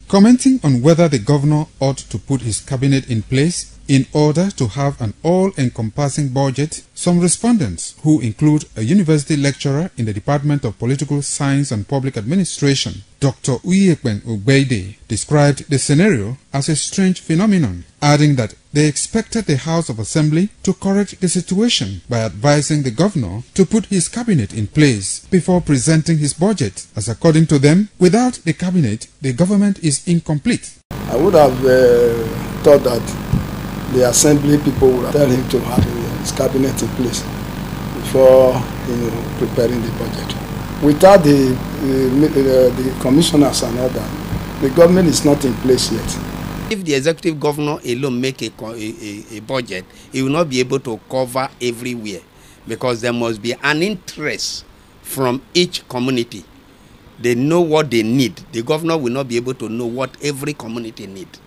Commenting on whether the governor ought to put his cabinet in place in order to have an all-encompassing budget, some respondents, who include a university lecturer in the Department of Political Science and Public Administration, Dr. Uyekben Ogbeide, described the scenario as a strange phenomenon, adding that they expected the House of Assembly to correct the situation by advising the governor to put his cabinet in place before presenting his budget, as according to them, without the cabinet, the government is incomplete. I would have thought that the assembly people would tell him to have his cabinet in place before preparing the budget. Without the commissioners and all that, the government is not in place yet. If the executive governor alone make a budget, he will not be able to cover everywhere, because there must be an interest from each community. They know what they need. The governor will not be able to know what every community needs.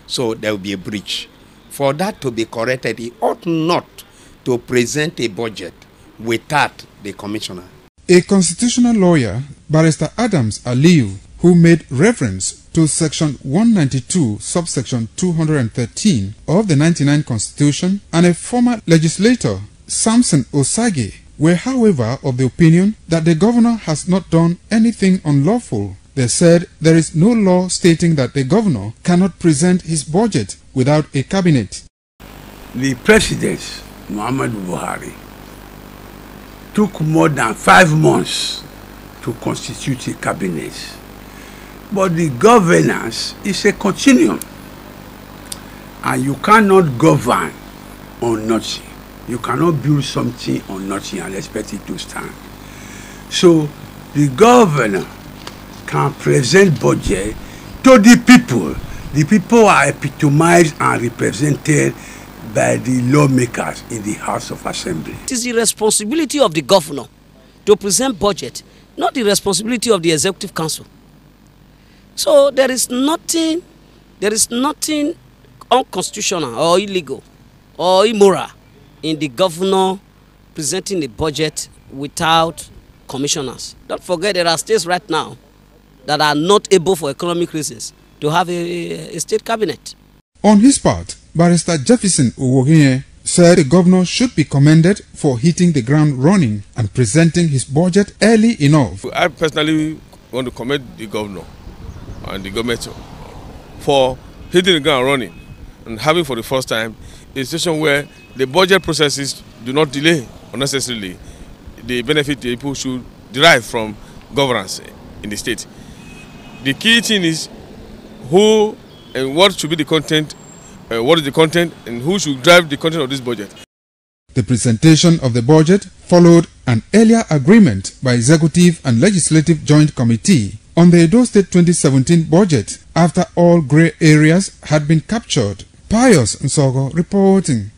So there will be a breach. For that to be corrected, he ought not to present a budget without the commissioner. A constitutional lawyer, Barrister Adams Aliu, who made reference to Section 192, subsection 213 of the 99 Constitution, and a former legislator, Samson Osage, were however of the opinion that the governor has not done anything unlawful. They said there is no law stating that the governor cannot present his budget without a cabinet. The president, Muhammadu Buhari, took more than 5 months to constitute a cabinet. But the governance is a continuum. And you cannot govern on nothing. You cannot build something on nothing and expect it to stand. So the governor can present budget to the people. The people are epitomized and represented by the lawmakers in the House of Assembly. It is the responsibility of the governor to present budget, not the responsibility of the Executive Council. So there is nothing unconstitutional or illegal or immoral in the governor presenting the budget without commissioners. Don't forget, there are states right now that are not able for economic reasons to have a state cabinet. On his part, Barrister Jefferson Uwoginye said the governor should be commended for hitting the ground running and presenting his budget early enough. I personally want to commend the governor and the government for hitting the ground running and having for the first time a situation where the budget processes do not delay unnecessarily the benefit the people should derive from governance in the state. The key thing is who and what should be the content, what is the content, and who should drive the content of this budget. The presentation of the budget followed an earlier agreement by Executive and Legislative Joint Committee on the Edo State 2017 budget after all grey areas had been captured. Pius Nsogo reporting.